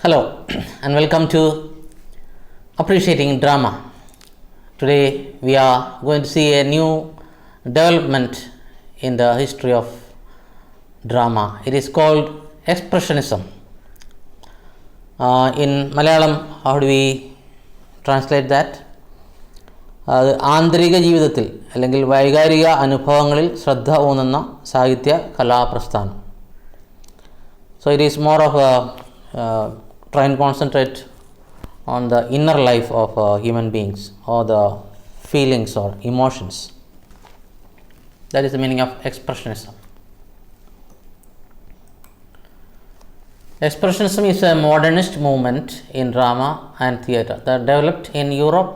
Hello and welcome to Appreciating Drama. Today we are going to see a new development in the history of drama. It is called Expressionism. In Malayalam, how do we translate that? അത് ആന്തരിക ജീവിതത്തിൽ അല്ലെങ്കിൽ വൈകാരിക അനുഭവങ്ങളിൽ ശ്രദ്ധ ഊന്നുന്ന സാഹിത്യ കലാപ്രസ്ഥാനം. So it is more of a try and concentrate on the inner life of human beings or the feelings or emotions. That is the meaning of Expressionism. Expressionism is a modernist movement in drama and theatre that developed in Europe,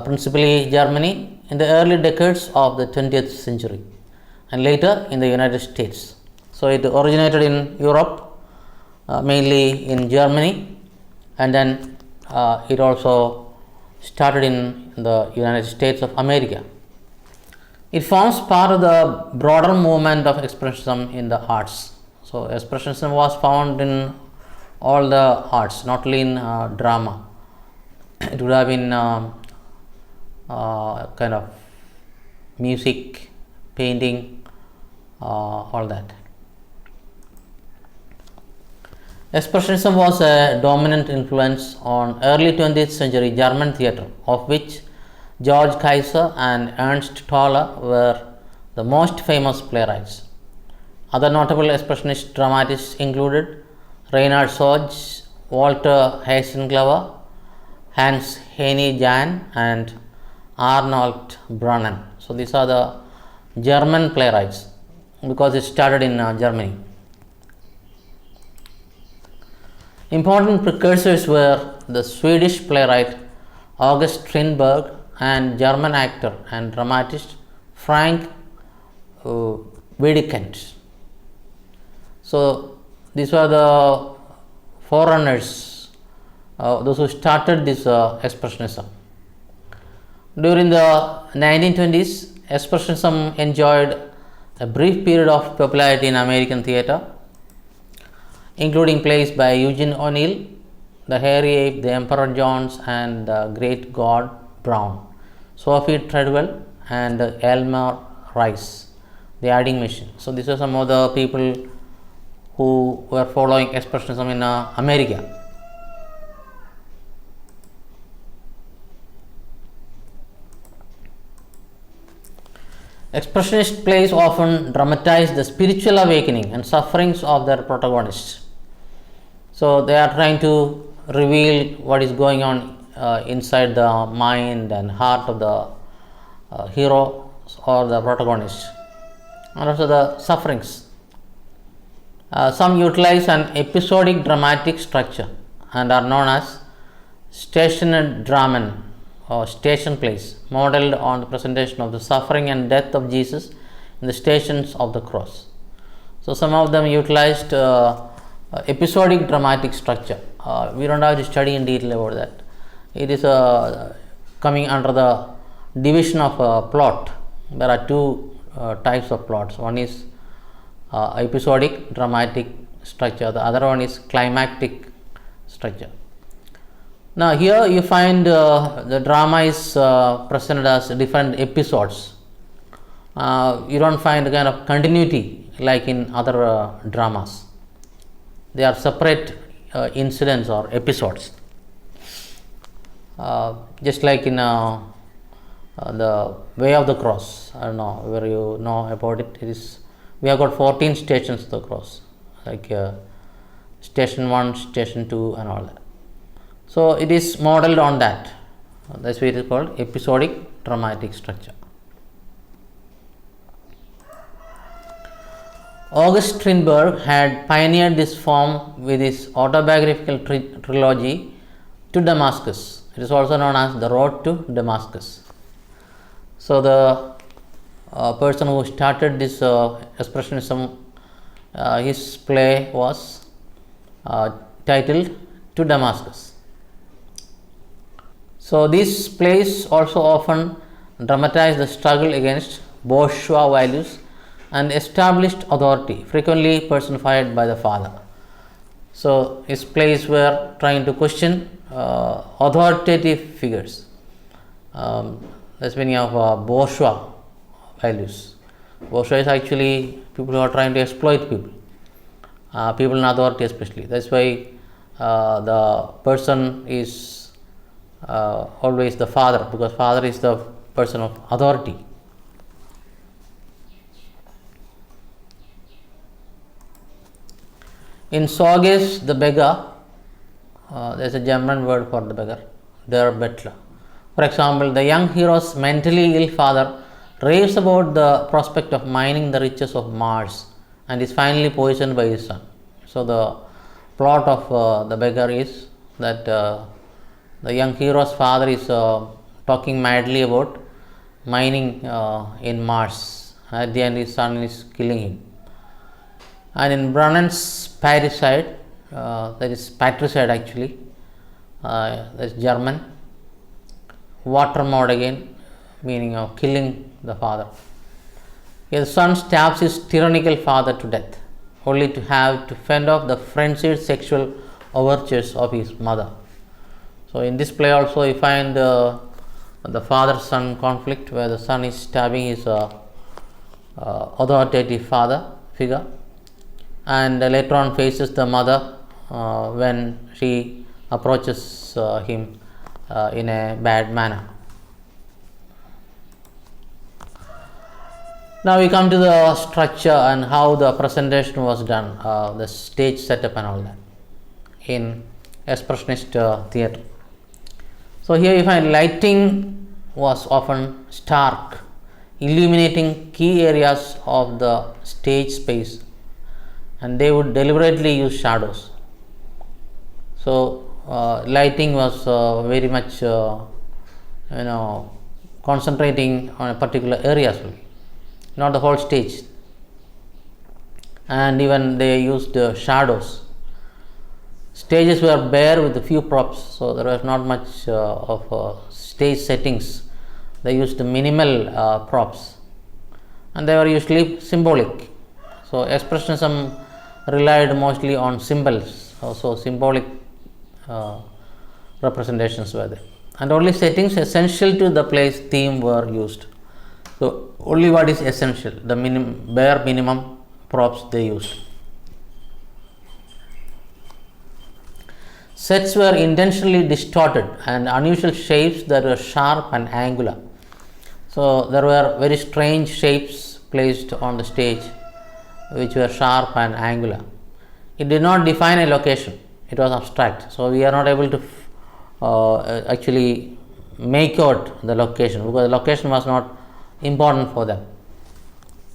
principally Germany, in the early decades of the 20th century and later in the United States. So it originated in Europe, mainly in Germany, and then it also started in the United States of America. It forms part of the broader movement of Expressionism in the arts. So Expressionism was found in all the arts, not only in drama. It would have been kind of music, painting, all that. Expressionism was a dominant influence on early 20th century German theatre, of which Georg Kaiser and Ernst Toller were the most famous playwrights. Other notable expressionist dramatists included Reinhard Sorge, Walter Hasenglover, Hans Henny Jahn, and Arnold Brunnen. So these are the German playwrights because it started in Germany. Important precursors were the Swedish playwright August Strindberg and German actor and dramatist Frank Wedekind. So these were the forerunners, those who started this Expressionism. During the 1920s, Expressionism enjoyed a brief period of popularity in American theatre, including plays by Eugene O'Neill, The Hairy Ape, The Emperor Jones, and The Great God Brown, Sophie Treadwell, and Elmer Rice, The Adding Machine. So these are some of the people who were following Expressionism in America. Expressionist plays often dramatize the spiritual awakening and sufferings of their protagonists. So they are trying to reveal what is going on inside the mind and heart of the hero or the protagonist, and also the sufferings. Some utilize an episodic dramatic structure and are known as stationed dramen or station plays, modeled on the presentation of the suffering and death of Jesus in the stations of the cross. So some of them utilized episodic dramatic structure. We don't have to study in detail about that. It is coming under the division of plot. There are two types of plots. One is episodic dramatic structure, the other one is climactic structure. Now here you find the drama is presented as different episodes. You don't find a kind of continuity like in other dramas. They are separate incidents or episodes. Just like in the Way of the Cross, I don't know whether you know about it. It is, we have got 14 stations of the cross, like station 1, station 2 and all that. So it is modeled on that. That's why it is called episodic dramatic structure. August Strindberg had pioneered this form with his autobiographical trilogy To Damascus. It is also known as The Road to Damascus. So the person who started this Expressionism, his play was titled To Damascus. So these plays also often dramatize the struggle against bourgeois values and established authority, frequently personified by the father. So his plays were trying to question authoritative figures. There's many of bourgeois values. Bourgeois is actually people who are trying to exploit people, people in authority especially. That's why the person is always the father, because father is the person of authority. In August the beggar, there's a German word for the beggar, der Bettler. For example, the young hero's mentally ill father raves about the prospect of mining the riches of Mars and is finally poisoned by his son. So the plot of the beggar is that the young hero's father is talking madly about mining in Mars. At the end, his son is killing him. And in Brunen's parricide, that is patricide actually, that's German. Watermord again, meaning of killing the father. His son stabs his tyrannical father to death, only to have to fend off the frenzied sexual overtures of his mother. So in this play also you find the father-son conflict, where the son is stabbing his authoritative father figure, and later on faces the mother when she approaches him in a bad manner. Now we come to the structure and how the presentation was done, the stage setup and all that in Expressionist theatre. So here you find lighting was often stark, illuminating key areas of the stage space, and they would deliberately use shadows. So lighting was very much concentrating on a particular area, not the whole stage. And even they used shadows. Stages were bare with a few props, so there was not much of stage settings. They used minimal props, and they were usually symbolic. So Expressionism relied mostly on symbols, also symbolic representations were there, and only settings essential to the play's theme were used. So only what is essential, the bare minimum props they used. Sets were intentionally distorted and unusual shapes that were sharp and angular. So there were very strange shapes placed on the stage which were sharp and angular. It did not define a location, it was abstract. So we are not able to actually make out the location, because the location was not important for them.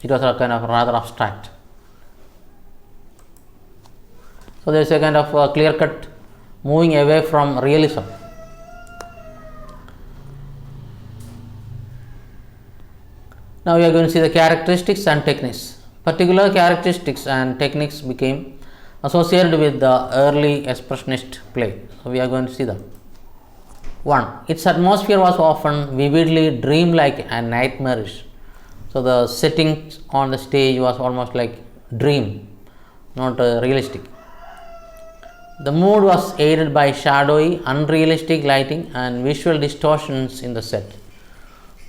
It was a kind of rather abstract. So there is a kind of clear cut moving away from realism. Now we are going to see the characteristics and techniques. Particular characteristics and techniques became associated with the early Expressionist play. So we are going to see them. 1. Its atmosphere was often vividly dreamlike and nightmarish. So the setting on the stage was almost like dream, not realistic. The mood was aided by shadowy, unrealistic lighting and visual distortions in the set.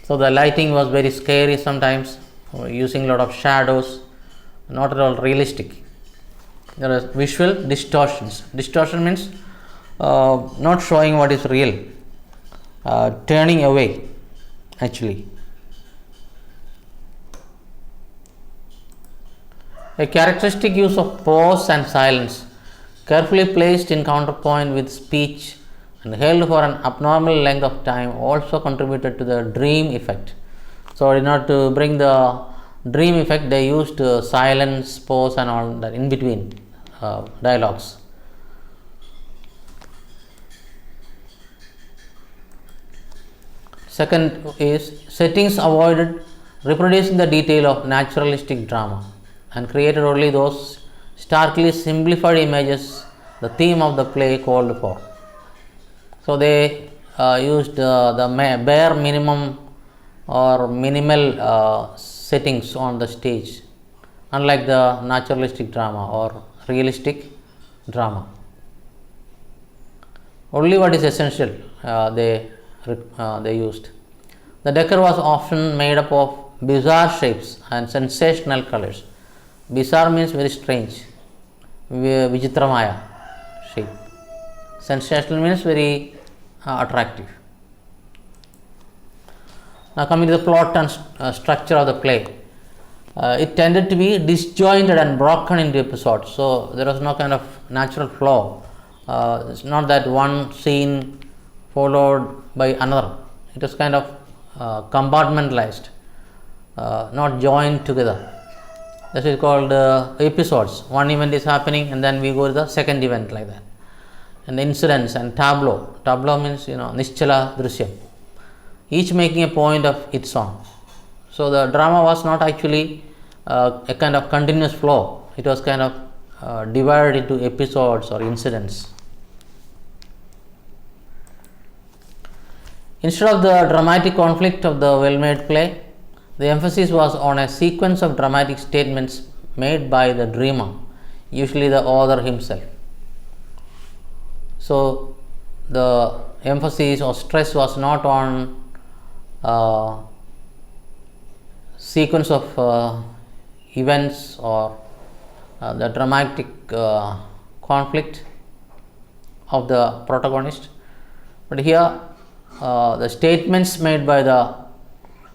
So the lighting was very scary sometimes, using a lot of shadows, not at all realistic. There are visual distortions. Distortion means not showing what is real, turning away actually. A characteristic use of pause and silence, carefully placed in counterpoint with speech and held for an abnormal length of time, also contributed to the dream effect. So in order to bring the dream effect, they used silence, pause and all that in between dialogues. Second is settings avoided reproducing the detail of naturalistic drama and created only those starkly simplified images the theme of the play called for. So they used the bare minimum or minimal settings on the stage, unlike the naturalistic drama or realistic drama. Only what is essential they used. The decor was often made up of bizarre shapes and sensational colors. Bizarre means very strange, Vijitramaya shape. Sensational means very attractive. Now coming to the plot and structure of the play. It tended to be disjointed and broken into episodes. So there was no kind of natural flow. It's not that one scene followed by another. It was kind of compartmentalized, not joined together. This is called episodes. One event is happening and then we go to the second event, like that. And incidents and tableau. Tableau means Nischala Drishyam. Each making a point of its own. So the drama was not actually a kind of continuous flow. It was kind of divided into episodes or incidents. Instead of the dramatic conflict of the well-made play, the emphasis was on a sequence of dramatic statements made by the dreamer, usually the author himself. So the emphasis or stress was not on sequence of events or the dramatic conflict of the protagonist, but here the statements made by the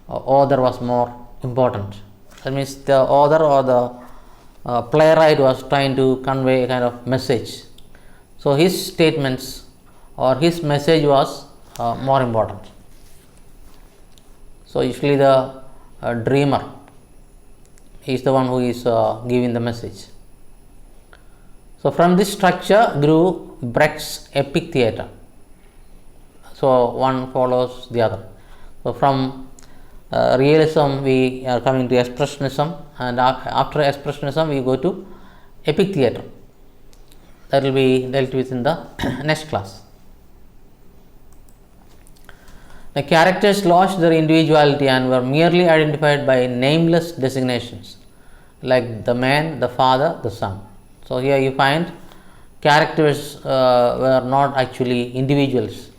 author was more important. That means the author or the playwright was trying to convey a kind of message. So his statements or his message was more important. So usually the dreamer is the one who is giving the message. So from this structure grew Brecht's epic theatre. So one follows the other. So from realism we are coming to expressionism, and after expressionism we go to epic theatre. That will be dealt with in the next class. The characters lost their individuality and were merely identified by nameless designations, like the man, the father, the son. So here you find characters were not actually individuals.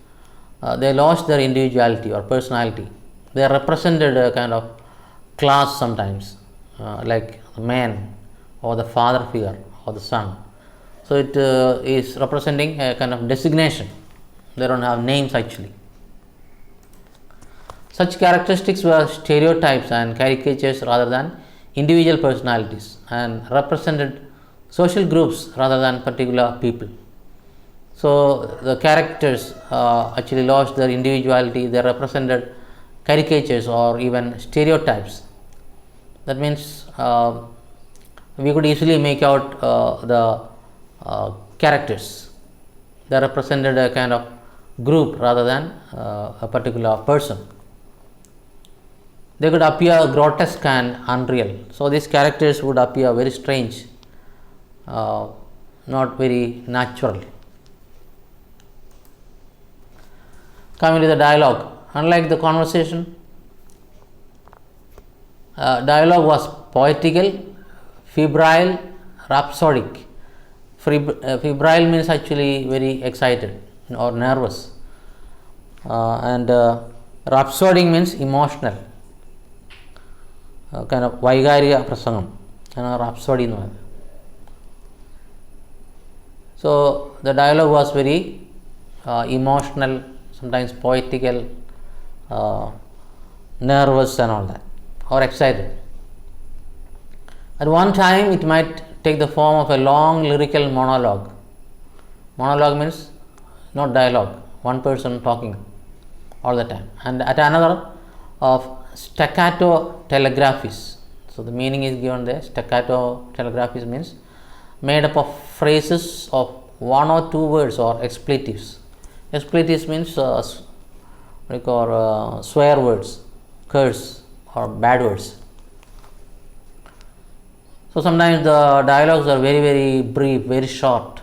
They lost their individuality or personality. They represented a kind of class sometimes, like the man or the father figure or the son. So it is representing a kind of designation. They don't have names actually. Such characteristics were stereotypes and caricatures rather than individual personalities, and represented social groups rather than particular people. So the characters actually lost their individuality. They represented caricatures or even stereotypes. That means we could easily make out the characters. They represented a kind of group rather than a particular person. They could appear grotesque and unreal. So these characters would appear very strange, not very natural. Coming to the dialogue, unlike the conversation, dialogue was poetical, febrile, rhapsodic. Febrile means actually very excited or nervous, and rhapsodic means emotional. Kind of Vaigarika Prasangam, rhapsody. So the dialogue was very emotional, sometimes poetical, nervous and all that, or excited. At one time it might take the form of a long lyrical monologue. Monologue means not dialogue, one person talking all the time, and at another of staccato telegraphies. So the meaning is given there. Staccato telegraphies means made up of phrases of one or two words or expletives. Expletives means what we call swear words, curse or bad words. So sometimes the dialogues are very, very brief, very short.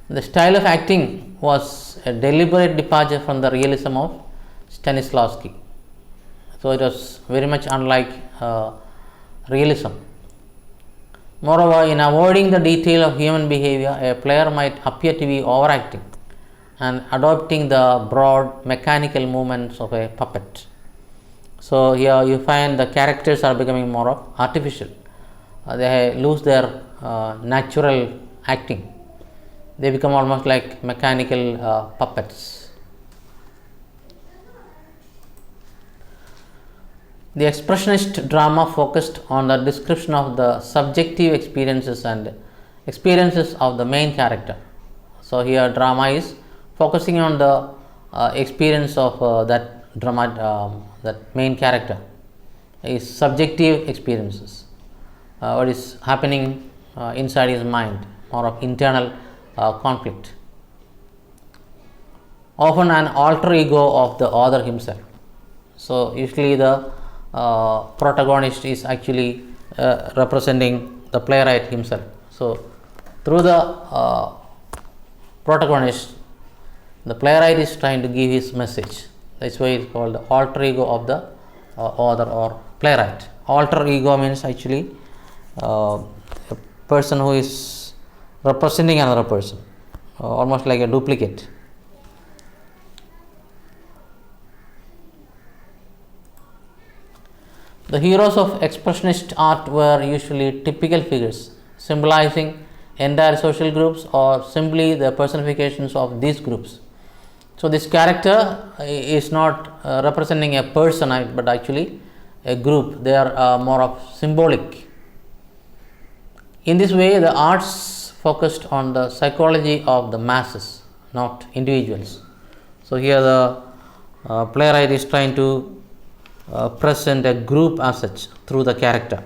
The style of acting was a deliberate departure from the realism of Stanislavsky. So it was very much unlike realism. Moreover, in avoiding the detail of human behavior, a player might appear to be overacting and adopting the broad mechanical movements of a puppet. So, here you find the characters are becoming more of artificial. They lose their natural acting. They become almost like mechanical puppets. The expressionist drama focused on the description of the subjective experiences and experiences of the main character. So, here drama is focusing on the experience of that main character, his subjective experiences, what is happening inside his mind, or of internal conflict. Often an alter ego of the author himself. So, usually the protagonist is actually representing the playwright himself. So, through the protagonist, the playwright is trying to give his message. That's why it's called the alter ego of the author or playwright. Alter ego means actually a person who is representing another person, almost like a duplicate. The heroes of expressionist art were usually typical figures, symbolizing entire social groups or simply the personifications of these groups. So, this character is not representing a person, but actually a group. They are more of symbolic. In this way, the arts focused on the psychology of the masses, not individuals. So, here the playwright is trying to present a group as such through the character.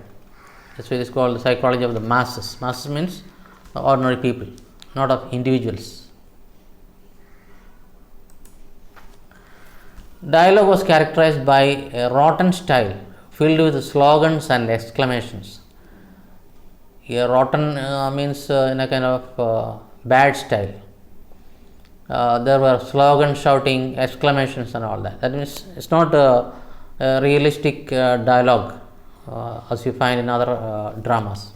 That's why it is called the psychology of the masses. Masses means ordinary people, not of individuals. Dialogue was characterized by a rotten style filled with slogans and exclamations. Here, rotten means in a kind of bad style. There were slogans, shouting, exclamations, and all that. That means it's not a realistic dialogue as you find in other dramas.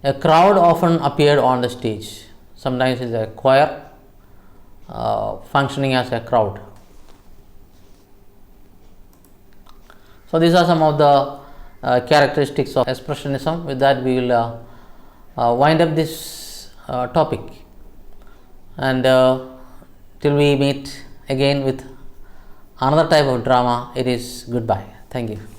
A crowd often appeared on the stage. Sometimes it's a choir functioning as a crowd. So, these are some of the characteristics of expressionism. With that, we will wind up this topic, and till we meet again with another type of drama, it is goodbye. Thank you.